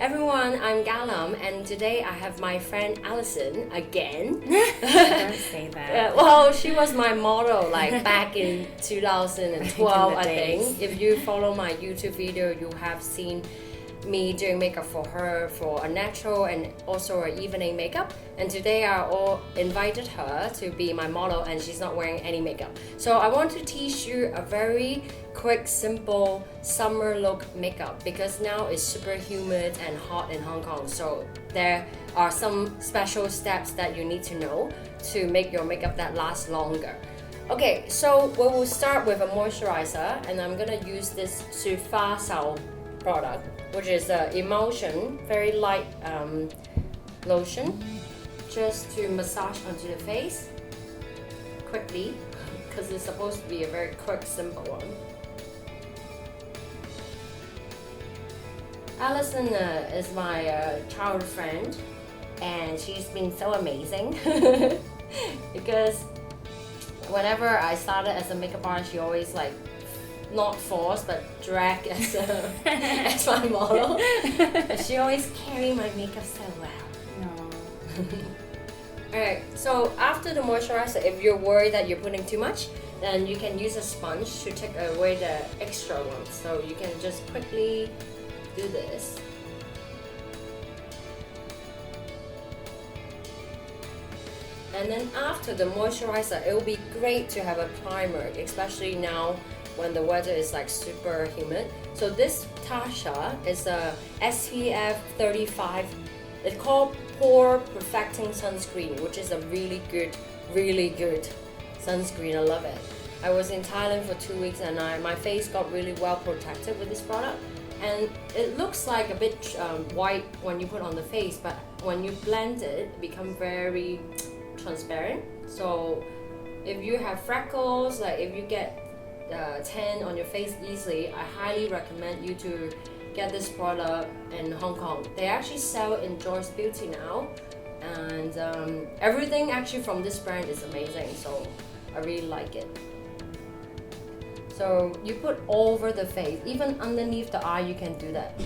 everyone, I'm Kalam, and today I have my friend Alison again. Don't say that. Well, she was my model like back in 2012, I days. think. If you follow my YouTube video, you have seen me doing makeup for her for a natural and also an evening makeup. And today I all invited her to be my model, and she's not wearing any makeup. So I want to teach you a very quick, simple summer look makeup because now it's super humid and hot in Hong Kong. So there are some special steps that you need to know to make your makeup that lasts longer. Okay, so we will start with a moisturizer, and I'm gonna use this 雪花手 product, which is an emulsion, very light lotion, just to massage onto the face quickly because it's supposed to be a very quick, simple one. Alison is my childhood friend, and she's been so amazing because whenever I started as a makeup artist, she always like not forced but dragged as as my model. She always carried my makeup so well. No. Alright, so after the moisturizer, if you're worried that you're putting too much, then you can use a sponge to take away the extra ones. So you can just quickly do this. And then after the moisturizer, it will be great to have a primer, especially now when the weather is like super humid. So this Tasha is a SPF 35. It's called Pore Perfecting Sunscreen, which is a really good sunscreen. I love it. I was in Thailand for 2 weeks, and my face got really well protected with this product. And it looks like a bit white when you put on the face, but when you blend it, it becomes very transparent. So if you have freckles, like if you get tan on your face easily, I highly recommend you to get this product in Hong Kong. They actually sell it in Joyce Beauty now, and everything actually from this brand is amazing, so I really like it. So you put over the face, even underneath the eye you can do that.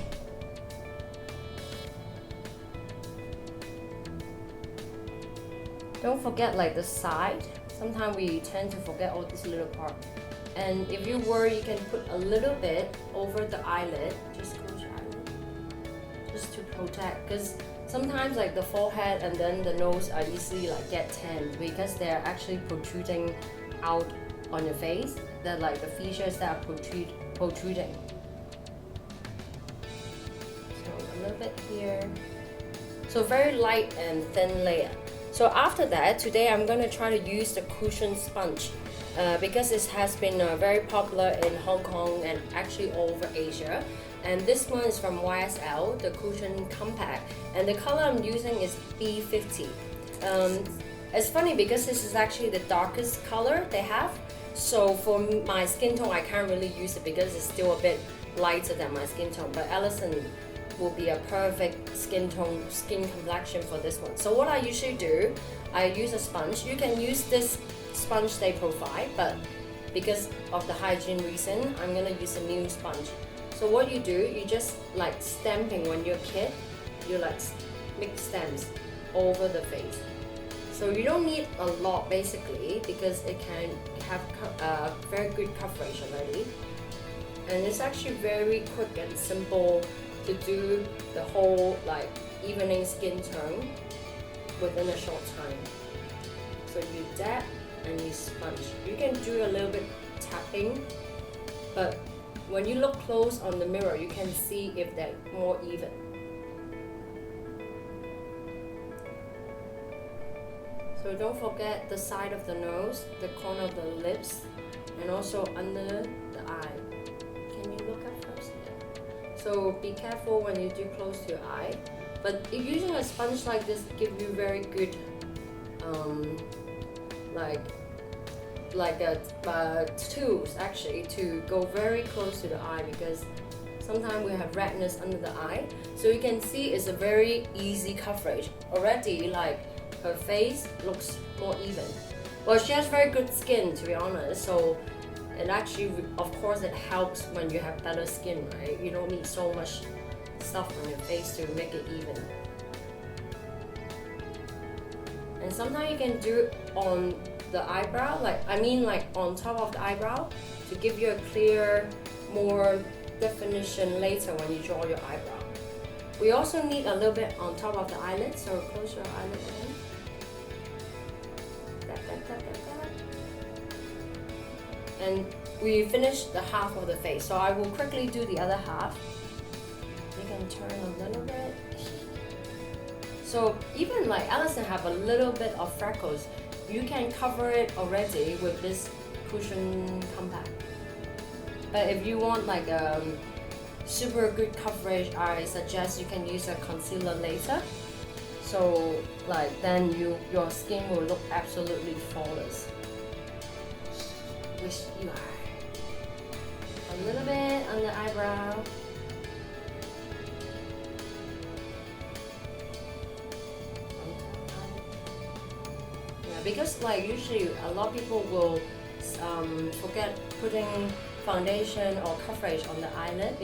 Don't forget like the side. Sometimes we tend to forget all this little part. And if you worry, you can put a little bit over the eyelid. Just close your eyelid, just to protect. Because sometimes like the forehead and then the nose are easily like get tanned because they're actually protruding out on your face. They're like the features that are protruding. So a little bit here. So very light and thin layer. So after that, today I'm going to try to use the cushion sponge because it has been very popular in Hong Kong and actually all over Asia. And this one is from YSL, the Cushion Compact, and the color I'm using is B50. It's funny because this is actually the darkest color they have. So for my skin tone, I can't really use it because it's still a bit lighter than my skin tone. But Alison will be a perfect skin complexion for this one. So what I usually do, I use a sponge. You can use this sponge they provide, but because of the hygiene reason, I'm gonna use a new sponge. So what you do, you just like stamping when you're a kid, you like make stamps over the face. So you don't need a lot basically because it can have very good coverage already. And it's actually very quick and simple to do the whole like evening skin tone within a short time. So you dab and you sponge. You can do a little bit tapping, but when you look close on the mirror, you can see if they're more even. So don't forget the side of the nose, the corner of the lips, and also under the eye. Can you look up first? So be careful when you do close to your eye. But if using a sponge like this, give you very good tools actually to go very close to the eye because sometimes we have redness under the eye. So you can see it's a very easy coverage. Already like her face looks more even. Well, she has very good skin to be honest, so it actually, of course, it helps when you have better skin, right? You don't need so much stuff on your face to make it even. And sometimes you can do it on the eyebrow, like on top of the eyebrow, to give you a clear, more definition later when you draw your eyebrow. We also need a little bit on top of the eyelid, so close your eyelid again. And we finished the half of the face, so I will quickly do the other half. You can turn a little bit. So even like Alison have a little bit of freckles, you can cover it already with this cushion compact. But if you want like a super good coverage, I suggest you can use a concealer later. So like then your skin will look absolutely flawless. Which you are. A little bit on the eyebrow. Yeah, because like usually a lot of people will forget putting foundation or coverage on the eyelid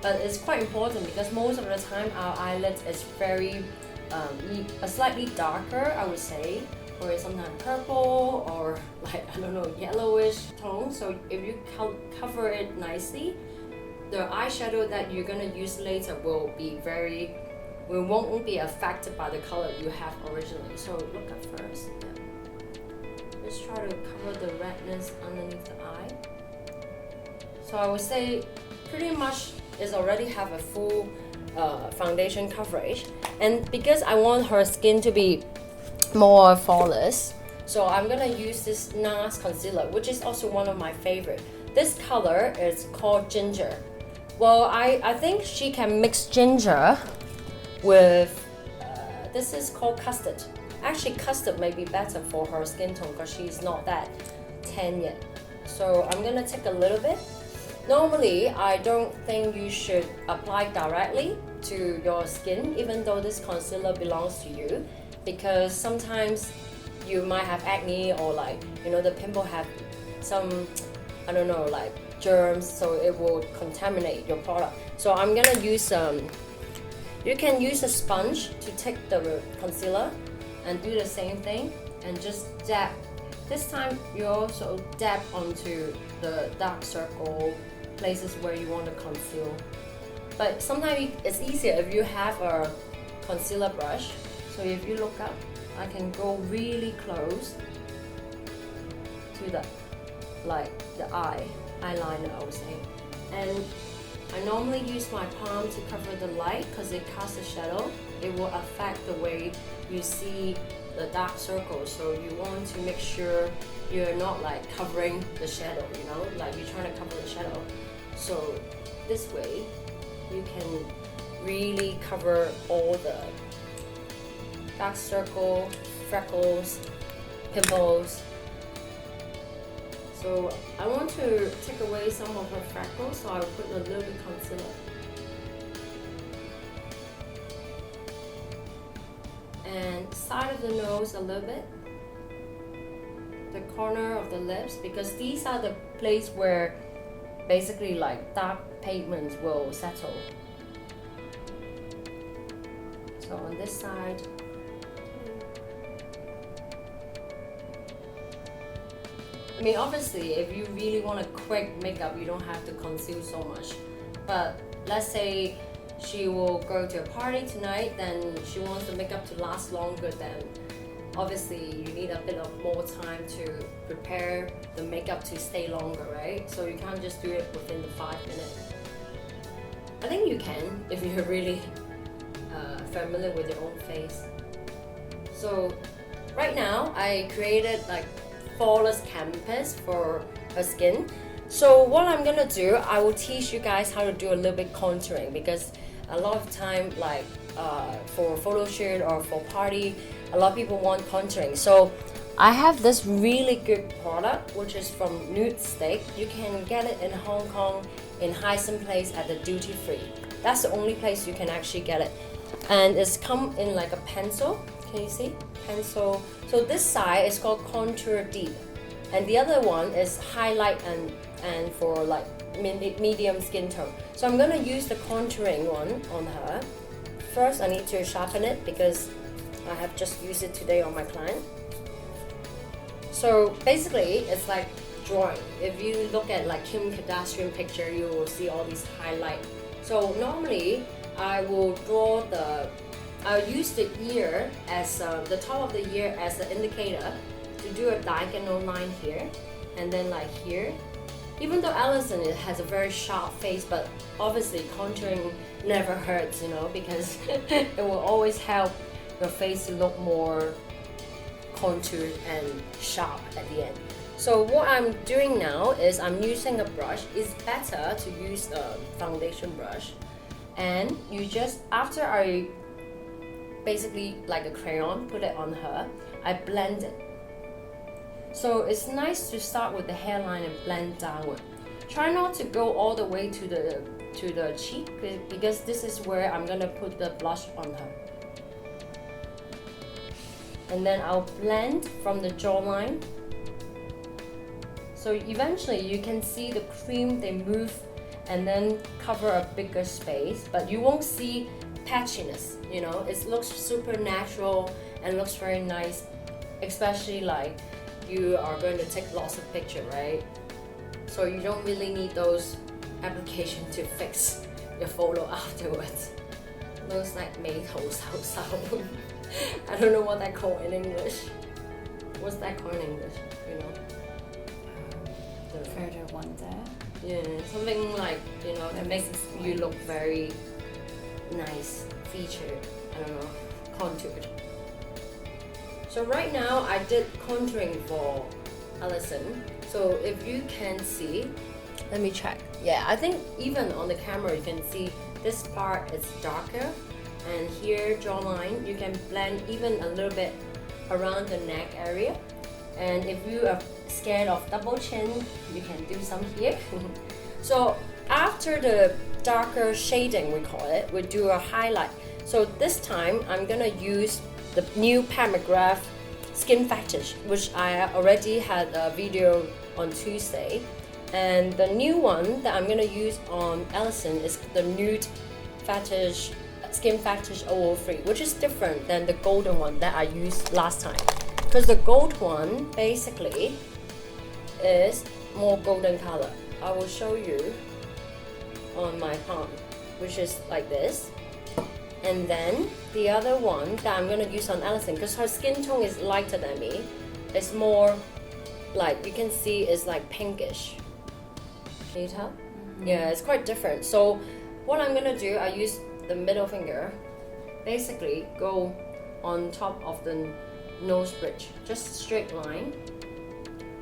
but it's quite important because most of the time our eyelid is very slightly darker, I would say, or sometimes purple or like I don't know, yellowish tone. So if you cover it nicely, the eyeshadow that you're gonna use later won't be affected by the color you have originally. So look at first. Yeah. Just try to cover the redness underneath the eye. So I would say pretty much is already have a full foundation coverage, and because I want her skin to be more flawless, so I'm gonna use this NARS concealer, which is also one of my favorite. This color is called Ginger. Well, I think she can mix ginger with this is called Custard. Actually, Custard may be better for her skin tone because she's not that tan yet. So I'm gonna take a little bit. Normally, I don't think you should apply directly to your skin, even though this concealer belongs to you, because sometimes you might have acne or like, you know, the pimple have some, I don't know, like germs, so it will contaminate your product. So I'm gonna use you can use a sponge to take the concealer and do the same thing and just dab. This time you also dab onto the dark circle, places where you want to conceal. But sometimes it's easier if you have a concealer brush. So if you look up, I can go really close to the eyeliner, I would say. And I normally use my palm to cover the light because it casts a shadow. It will affect the way you see the dark circles. So you want to make sure you're not like covering the shadow, you know, like you're trying to cover the shadow. So this way you can really cover all the dark circle, freckles, pimples. So I want to take away some of her freckles, so I'll put a little bit concealer. And side of the nose a little bit. The corner of the lips, because these are the place where basically like dark pigments will settle. So on this side, I mean obviously if you really want a quick makeup, you don't have to conceal so much. But let's say she will go to a party tonight, then she wants the makeup to last longer, then obviously you need a bit of more time to prepare the makeup to stay longer, right? So you can't just do it within the 5 minutes. I think you can if you're really familiar with your own face. So right now I created like flawless canvas for her skin. So what I'm gonna do, I will teach you guys how to do a little bit contouring, because a lot of time like for photo shoot or for party, a lot of people want contouring. So I have this really good product which is from Nude Stick. You can get it in Hong Kong in Hysan Place at the duty free. That's the only place you can actually get it. And it's come in like a pencil. Can you see? Pencil. So this side is called Contour Deep. and the other one is highlight and for like medium skin tone. So I'm gonna use the contouring one on her. First I need to sharpen it because I have just used it today on my client. So basically it's like drawing. If you look at like Kim Kardashian picture, you will see all these highlights. So normally I'll use the ear as the top of the ear as the indicator to do a diagonal line here, and then like here. Even though Alison has a very sharp face, but obviously contouring never hurts, you know, because it will always help your face to look more contoured and sharp at the end. So what I'm doing now is I'm using a brush. It's better to use a foundation brush, and you just, after I basically like a crayon put it on her, I blend it. So it's nice to start with the hairline and blend downward. Try not to go all the way to the cheek, because this is where I'm gonna put the blush on her. And then I'll blend from the jawline. So eventually you can see the cream, they move and then cover a bigger space, but you won't see patchiness, you know. It looks super natural and looks very nice, especially like you are going to take lots of pictures, right? So you don't really need those applications to fix your photo afterwards. Looks like 眉頭手手. I don't know what that called in English. What's that called in English? You know? Further wonder. Yeah, something like, you know, that makes you look very nice, featured, I don't know, contoured. So right now I did contouring for Alison. So if you can see, let me check. Yeah, I think even on the camera you can see this part is darker, and here jawline you can blend even a little bit around the neck area. And if you are scared of double chin, you can do some here. So after the darker shading, we call it, we do a highlight. So this time I'm gonna use the new Kalamakeup Skin Fetish, which I already had a video on Tuesday. And the new one that I'm gonna use on Alison is the Nude Fetish Skin Fetish 003, which is different than the golden one that I used last time. Because the gold one basically is more golden color. I will show you on my palm, which is like this. And then the other one that I'm gonna use on Alison, because her skin tone is lighter than me, it's more like, you can see it's like pinkish. Can you tell? Mm-hmm. Yeah, it's quite different. So what I'm gonna do, I use the middle finger, basically go on top of the nose bridge, just a straight line.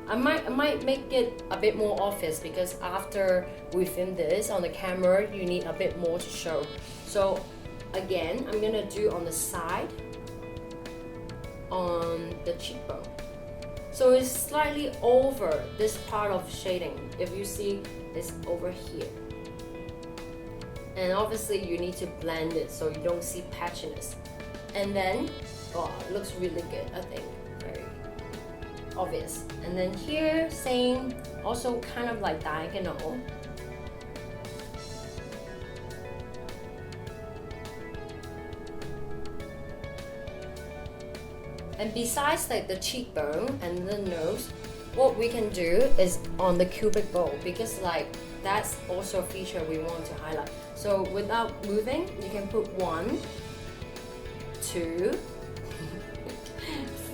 I might make it a bit more obvious because after we film this on the camera, you need a bit more to show. So again, I'm gonna do on the side, on the cheekbone. So it's slightly over this part of shading. If you see, it's over here. And obviously you need to blend it so you don't see patchiness. And then, oh, it looks really good, I think. Very obvious. And then here, same, also kind of like diagonal. And besides like the cheekbone and the nose, what we can do is on the cubic bowl, because like that's also a feature we want to highlight. So without moving, you can put 1, 2,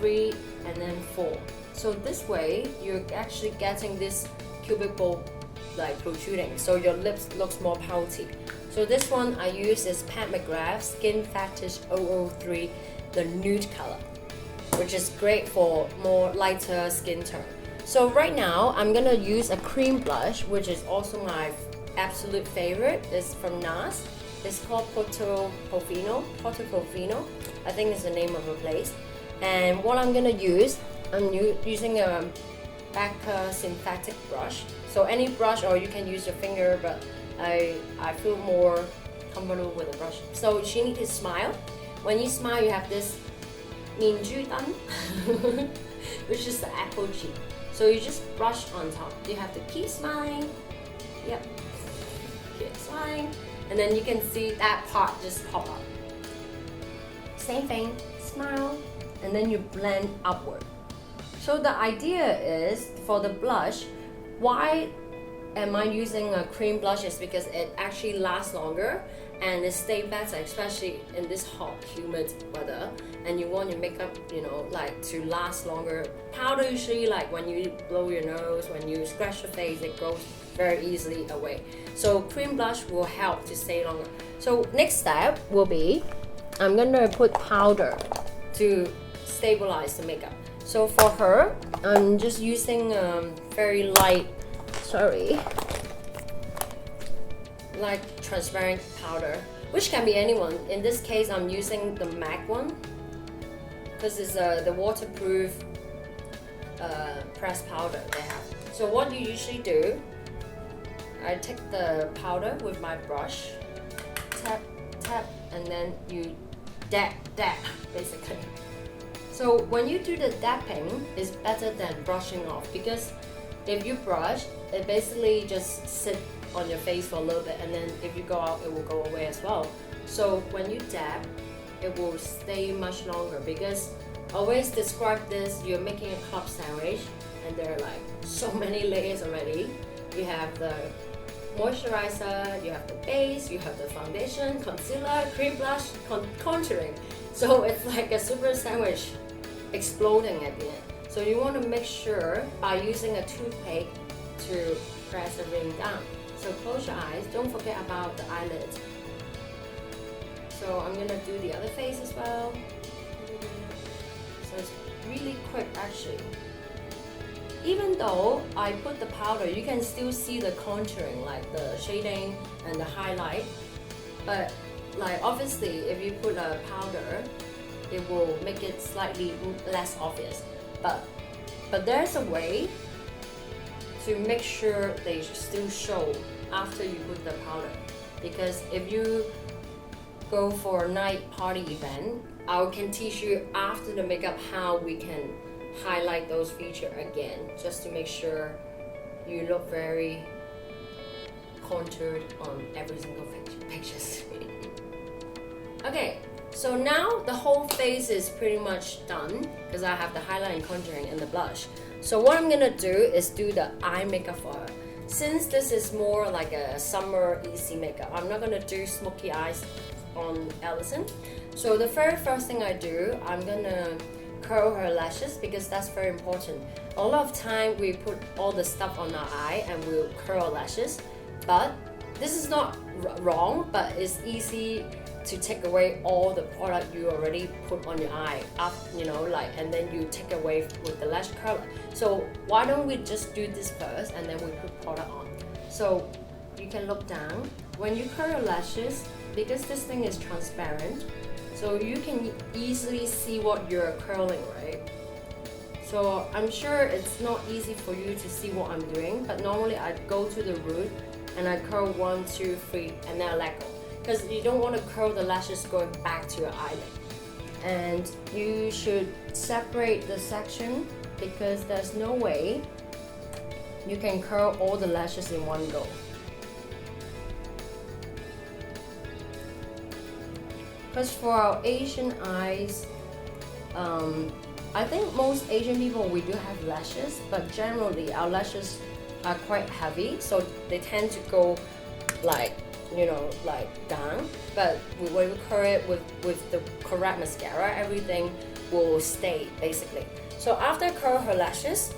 3, and then 4. So this way, you're actually getting this cubic bowl like protruding, so your lips looks more pouty. So this one I use is Kalamakeup Skin Fetish 003, the nude color, which is great for more lighter skin tone. So right now, I'm gonna use a cream blush, which is also my absolute favorite. It's from NARS. It's called Portofino, I think is the name of a place. And what I'm gonna use, I'm using a Becca synthetic brush. So any brush, or you can use your finger, but I feel more comfortable with a brush. So you need to smile. When you smile, you have this 面珠燈, which is the apple cheek. So you just brush on top. You have to keep smiling. Yep. Keep smiling. And then you can see that part just pop up. Same thing, smile, and then you blend upward. So the idea is for the blush, why am I using a cream blush is because it actually lasts longer and it stays better, especially in this hot, humid weather. And you want your makeup, you know, like to last longer. Powder usually, like when you blow your nose, when you scratch your face, it goes very easily away. So cream blush will help to stay longer. So next step will be, I'm gonna put powder to stabilize the makeup. So for her, I'm just using very light transparent powder, which can be anyone. In this case, I'm using the MAC one because it's the waterproof pressed powder they have. So what you usually do, I take the powder with my brush, tap, tap, and then you dab, basically. So when you do the dabbing, it's better than brushing off, because if you brush, it basically just sit on your face for a little bit, and then if you go out, it will go away as well. So when you dab, it will stay much longer, because I always describe this, you're making a club sandwich and there are like so many layers already. You have the moisturizer, you have the base, you have the foundation, concealer, cream blush, contouring. So it's like a super sandwich exploding at the end. So you want to make sure by using a toothpick to press everything down. So close your eyes, don't forget about the eyelids. So I'm gonna do the other face as well. So it's really quick actually. Even though I put the powder, you can still see the contouring, like the shading and the highlight. But like obviously if you put a powder, it will make it slightly less obvious. But there's a way to make sure they still show after you put the powder. Because if you go for a night party event, I can teach you after the makeup how we can highlight those features again, just to make sure you look very contoured on every single pictures. Okay, so now the whole face is pretty much done because I have the highlight and contouring and the blush. So what I'm gonna do is do the eye makeup for her. Since this is more like a summer easy makeup, I'm not gonna do smoky eyes on Alison. So the very first thing I do, I'm gonna curl her lashes, because that's very important. A lot of time we put all the stuff on our eye and we'll curl our lashes, but this is not wrong, but it's easy to take away all the product you already put on your eye up, you know, like, and then you take away with the lash curler. So why don't we just do this first and then we put product on. So you can look down when you curl your lashes, because this thing is transparent, so you can easily see what you're curling, right? So I'm sure it's not easy for you to see what I'm doing, but normally I go to the root and I curl 1, 2, 3, and then I let go. Because you don't want to curl the lashes going back to your eyelid. And you should separate the section, because there's no way you can curl all the lashes in one go. Because for our Asian eyes, I think most Asian people, we do have lashes, but generally our lashes are quite heavy, so they tend to go like, you know, like down. But when we curl it with the correct mascara, everything will stay basically. So after I curl her lashes,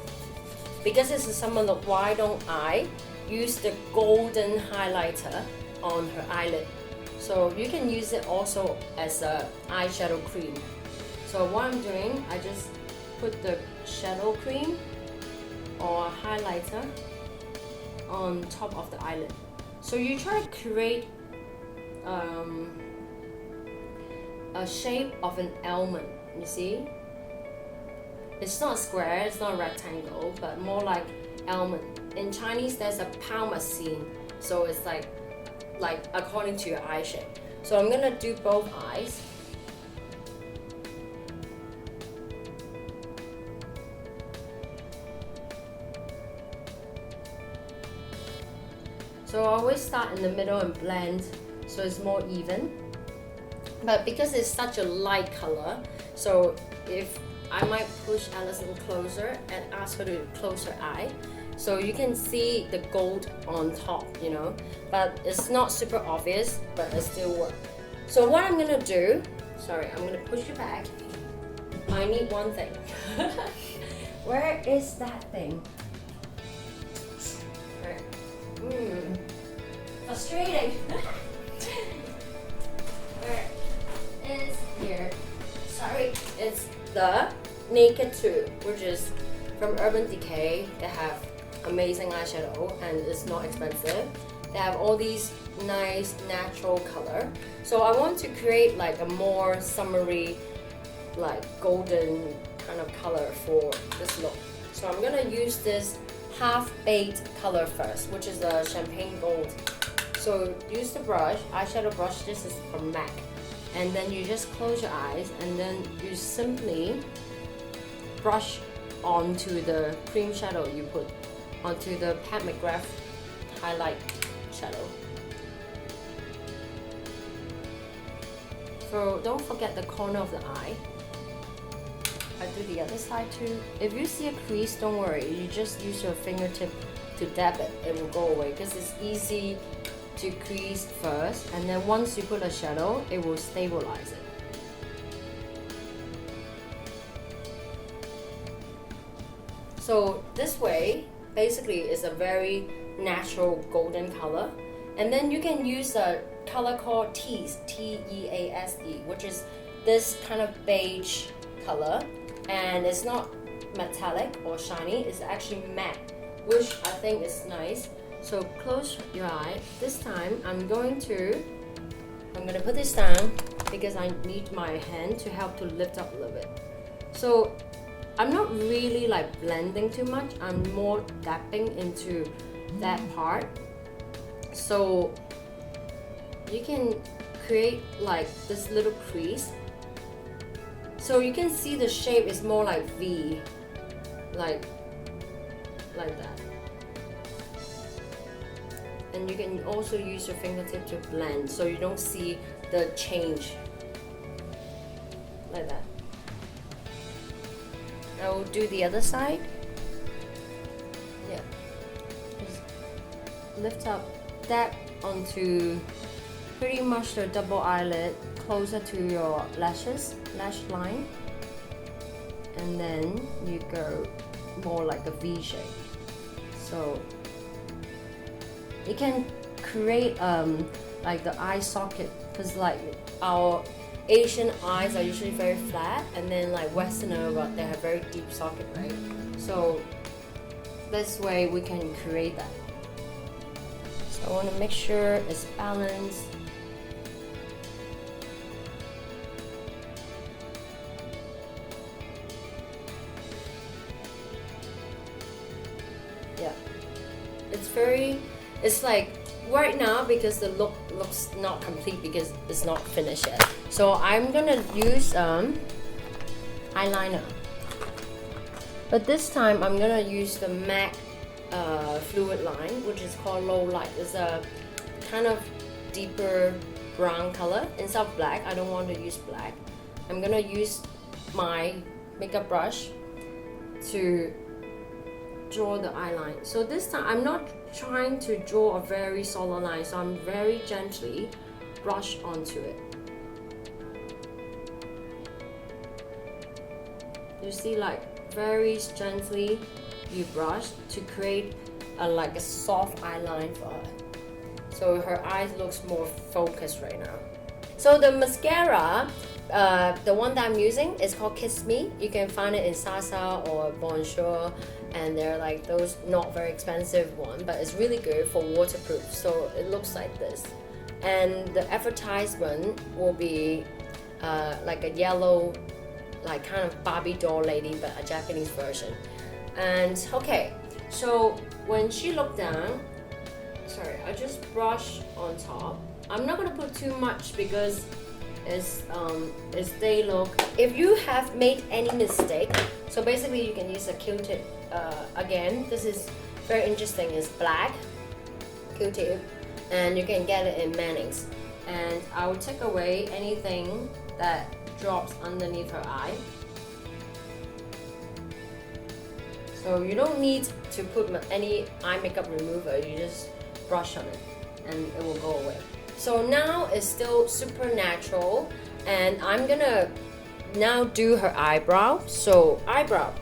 because this is summer look, why don't I use the golden highlighter on her eyelid? So you can use it also as a eyeshadow cream. So what I'm doing, I just put the shadow cream or highlighter on top of the eyelid. So you try to create a shape of an almond, you see? It's not square, it's not rectangle, but more like almond. In Chinese, there's a palmacine, so it's like according to your eye shape. So I'm gonna do both eyes. So I always start in the middle and blend so it's more even. But because it's such a light color, so if I might push Alison closer and ask her to close her eye, so you can see the gold on top, you know, but it's not super obvious, but it still works. So what I'm gonna do, sorry, I'm gonna push you back. I need one thing. Where is that thing? Frustrating. Where is here? Sorry, it's the Naked 2, which is from Urban Decay. They have amazing eyeshadow and it's not expensive. They have all these nice natural color. So I want to create like a more summery, like golden kind of color for this look. So I'm gonna use this half-baked color first, which is the champagne gold. So use the brush, eyeshadow brush, this is from MAC. And then you just close your eyes and then you simply brush onto the cream shadow you put onto the Pat McGrath highlight shadow. So don't forget the corner of the eye. I do the other side too. If you see a crease, don't worry. You just use your fingertip to dab it. It will go away because it's easy to crease first, and then once you put a shadow, it will stabilize it. So this way, basically, is a very natural golden color. And then you can use a color called Tease, T-E-A-S-E, which is this kind of beige color. And it's not metallic or shiny, it's actually matte, which I think is nice. So close your eye. This time I'm gonna put this down because I need my hand to help to lift up a little bit. So I'm not really like blending too much, I'm more dabbing into that part. So you can create like this little crease. So you can see the shape is more like V, like that. And you can also use your fingertip to blend so you don't see the change, like that. I will do the other side. Yeah. Just lift up, dab onto pretty much the double eyelid, closer to your lash line. And then you go more like a V shape. So you can create like the eye socket, because like our Asian eyes are usually very flat, and then like Westerner, but they have very deep socket, right? So this way we can create that. So I want to make sure it's balanced. Yeah, it's like right now, because the look looks not complete because it's not finished yet. So I'm gonna use eyeliner, but this time I'm gonna use the MAC fluid line, which is called Low Light. It's a kind of deeper brown color instead of black. I don't want to use black. I'm gonna use my makeup brush to draw the eyeline. So this time I'm not trying to draw a very solid line, so I'm very gently brush onto it. You see, like very gently you brush to create like a soft eyeline for her. So her eyes looks more focused right now. So the mascara, the one that I'm using is called Kiss Me. You can find it in Sasa or Bonjour, and they're like those not very expensive one, but it's really good for waterproof. So it looks like this, and the advertisement will be like a yellow, like kind of Barbie doll lady, but a Japanese version. And okay, so when she looked down, sorry, I just brush on top. I'm not gonna put too much because it's they look. If you have made any mistake, so basically you can use a Q-tip again. This is very interesting. It's black. Q-tip, and you can get it in Mannings. And I will take away anything that drops underneath her eye. So you don't need to put any eye makeup remover, you just brush on it and it will go away. So now it's still super natural, and I'm gonna now do her eyebrow. So eyebrow,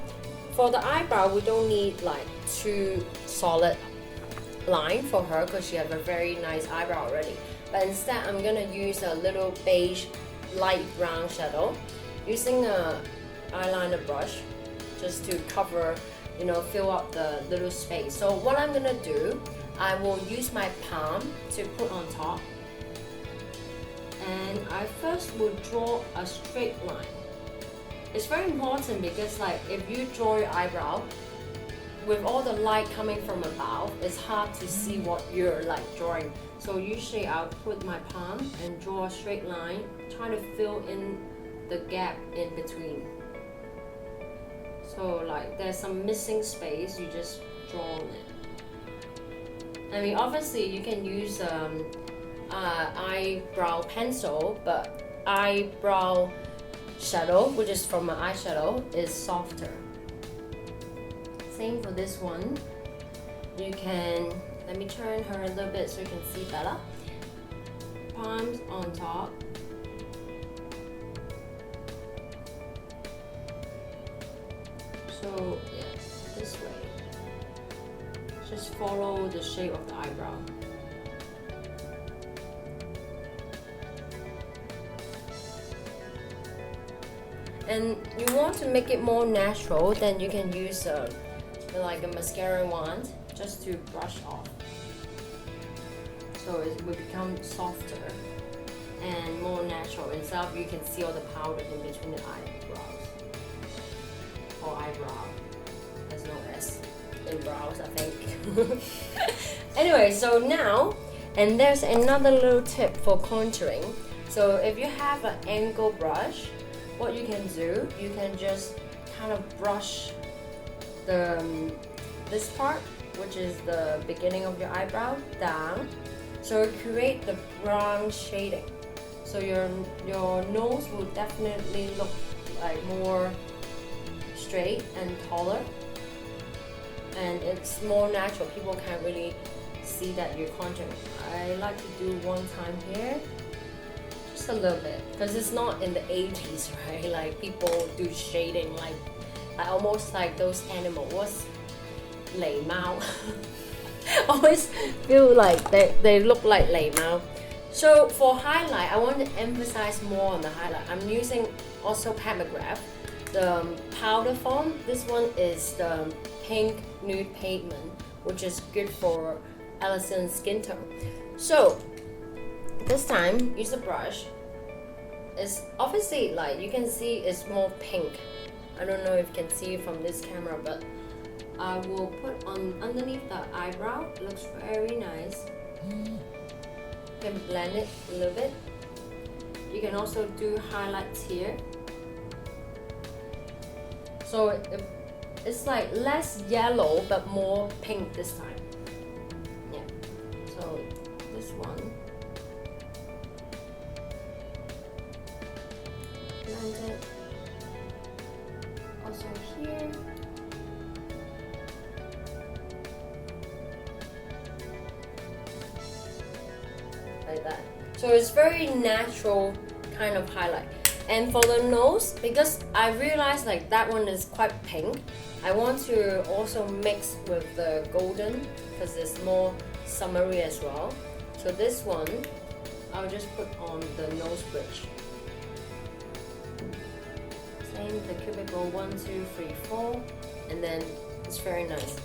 for the eyebrow we don't need like too solid line for her because she has a very nice eyebrow already. But instead I'm gonna use a little beige light brown shadow using a eyeliner brush just to cover, you know, fill up the little space. So what I'm gonna do, I will use my palm to put on top, and I first will draw a straight line. It's very important because like if you draw your eyebrow with all the light coming from above, it's hard to see what you're like drawing. So usually I'll put my palm and draw a straight line, trying to fill in the gap in between. So like there's some missing space, you just draw on it. I mean, obviously you can use eyebrow pencil, but eyebrow shadow, which is from my eyeshadow, is softer. Same for this one. You can, let me turn her a little bit so you can see better. Palms on top. So yeah, this way. Just follow the shape of the eyebrow. And you want to make it more natural, then you can use like a mascara wand just to brush off. So it will become softer and more natural. Instead of you can see all the powder in between the eyebrows. Or eyebrow. There's no S in brows, I think. Anyway, so now, and there's another little tip for contouring. So if you have an angle brush, what you can do, you can just kind of brush this part, which is the beginning of your eyebrow, down. So create the brown shading. So your nose will definitely look like more straight and taller, and it's more natural. People can't really see that you're contouring. I like to do one time here, just a little bit, because it's not in the 80s, right? Like people do shading like almost like those animals. What's 狸猫? Always feel like they look like 狸猫. So for highlight, I want to emphasize more on the highlight. I'm using also Kalamakeup, the powder form. This one is the pink nude pavement, which is good for Alison's skin tone. So this time, use the brush. It's obviously, like you can see, it's more pink. I don't know if you can see it from this camera, but I will put on underneath the eyebrow. It looks very nice. You can blend it a little bit. You can also do highlights here. So it's like less yellow but more pink this time. Yeah. So this one. Blend it. Also here. Like that. So it's very natural kind of highlight. And for the nose, because I realized like that one is quite pink, I want to also mix with the golden because it's more summery as well. So this one, I'll just put on the nose bridge. Same, the cubicle 1, 2, 3, 4, and then it's very nice.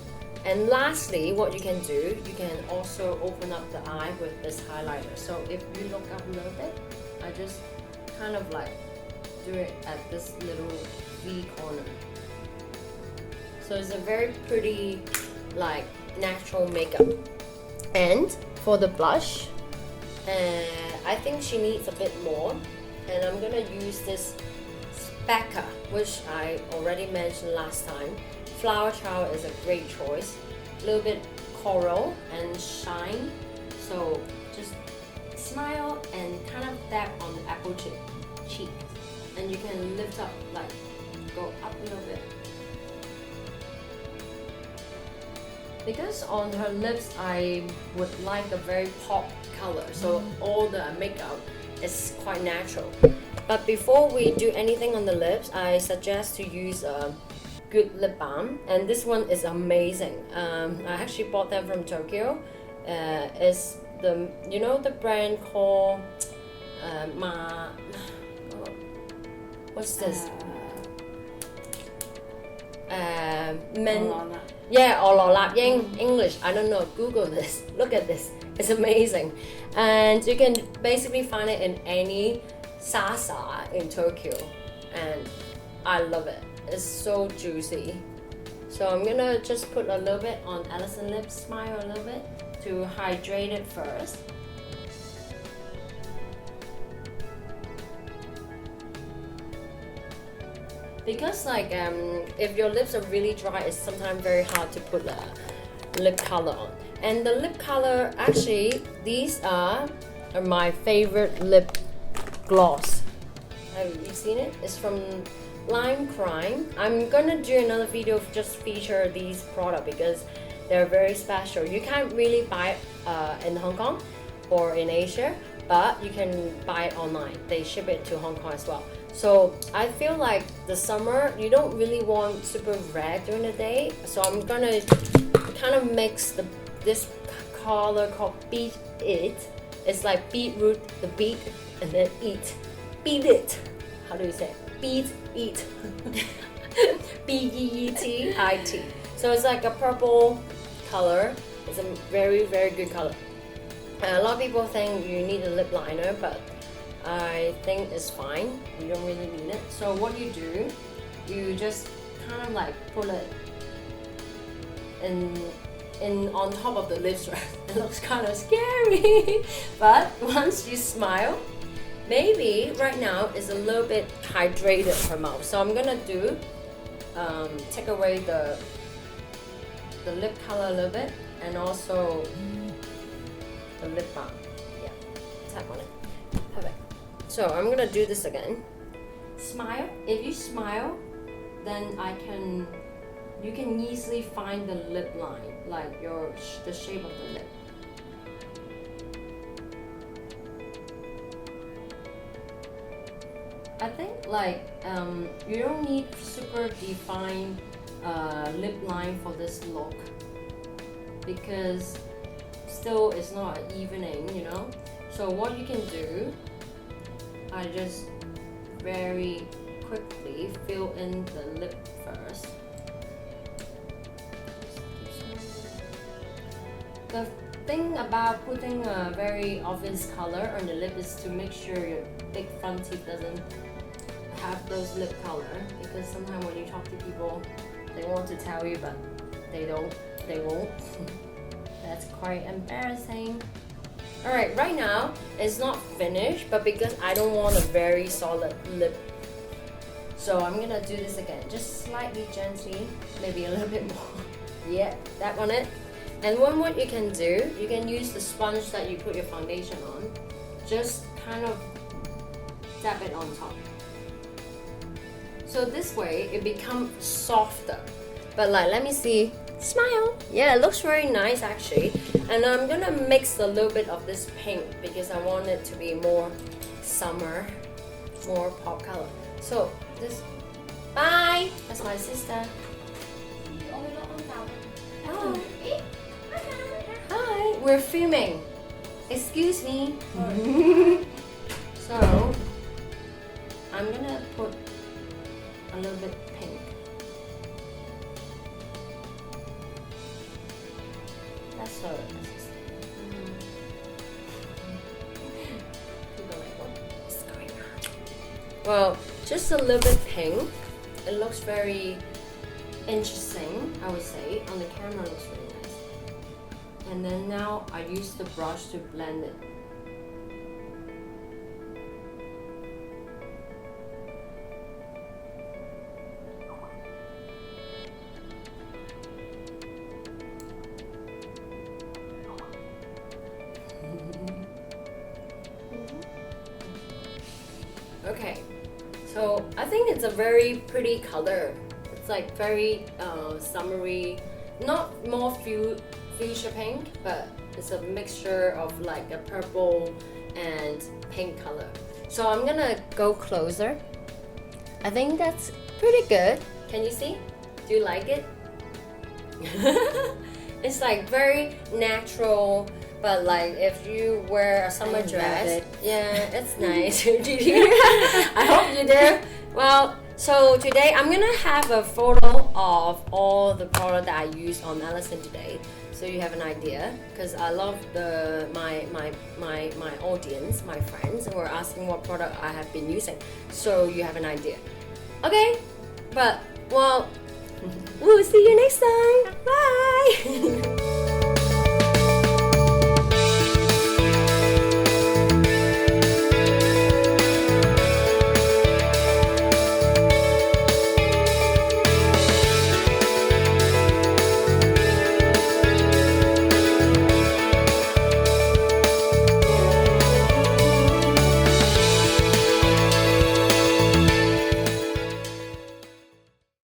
And lastly, what you can do, you can also open up the eye with this highlighter. So if you look up a little bit, I just kind of like do it at this little V corner. So it's a very pretty, like, natural makeup. And for the blush, I think she needs a bit more. And I'm gonna use this Becca, which I already mentioned last time. Flower Child is a great choice. A little bit coral and shine. So just smile and kind of tap on the apple cheek, and you can lift up, like go up a little bit. Because on her lips, I would like a very pop color, so all the makeup is quite natural. But before we do anything on the lips, I suggest to use a good lip balm, and this one is amazing. I actually bought them from Tokyo. It's the the brand called what's this? English. I don't know. Google this. Look at this. It's amazing, and you can basically find it in any Sasa in Tokyo, and I love it. It's so juicy. So I'm gonna just put a little bit on Alison lips, smile a little bit to hydrate it first. Because if your lips are really dry, it's sometimes very hard to put a lip color on. And the lip color, actually, these are my favorite lip gloss. Have you seen it? It's from Lime Crime. I'm gonna do another video just feature these products because they're very special. You can't really buy it in Hong Kong or in Asia, but you can buy it online. They ship it to Hong Kong as well. So I feel like the summer, you don't really want super red during the day. So I'm gonna kind of mix this color called Beat It. It's like beetroot, the beet, and then eat. Beat it. How do you say it? Beat eat. Beetit. So it's like a purple color. It's a very, very good color. A lot of people think you need a lip liner, but I think it's fine. You don't really need it. So what you do, you just kind of like put it in on top of the lips. Right? It looks kind of scary, but once you smile, maybe right now is a little bit hydrated her mouth. So I'm gonna do take away the lip color a little bit, and also the lip balm. Yeah, tap on it. Perfect. So I'm gonna do this again. Smile. If you smile, then you can easily find the lip line, like the shape of the lip. I think you don't need super defined lip line for this look, because still it's not an evening, So what you can do, I just very quickly fill in the lip first. The thing about putting a very obvious color on the lip is to make sure your big front teeth doesn't have those lip color, because sometimes when you talk to people, they want to tell you, but they won't. That's quite embarrassing. Alright, right now it's not finished, but because I don't want a very solid lip, so I'm gonna do this again, just slightly gently, maybe a little bit more. Yeah, tap on it. And what you can do, you can use the sponge that you put your foundation on, just kind of tap it on top. So this way it becomes softer. But let me see. Smile. Yeah, it looks very nice actually. And I'm gonna mix a little bit of this pink because I want it to be more summer, more pop color. So this. Bye. That's my sister. Oh. Hi. We're filming. Excuse me. So I'm gonna put a little bit pink. That's so nice. People like, what is going on? Well, just a little bit pink. It looks very interesting, I would say. On the camera, it looks really nice. And then now I use the brush to blend it. Okay, so I think it's a very pretty color. It's like very summery, not more fuchsia pink, but it's a mixture of like a purple and pink color. So I'm gonna go closer. I think that's pretty good. Can you see? Do you like it? It's like very natural, but like if you wear a summer dress, yeah, it's nice. I hope you do. Well, so today I'm gonna have a photo of all the product that I use on Alison today, so you have an idea. Because I love my audience, my friends, who are asking what product I have been using, so you have an idea. Okay, but well, we'll see you next time. Bye.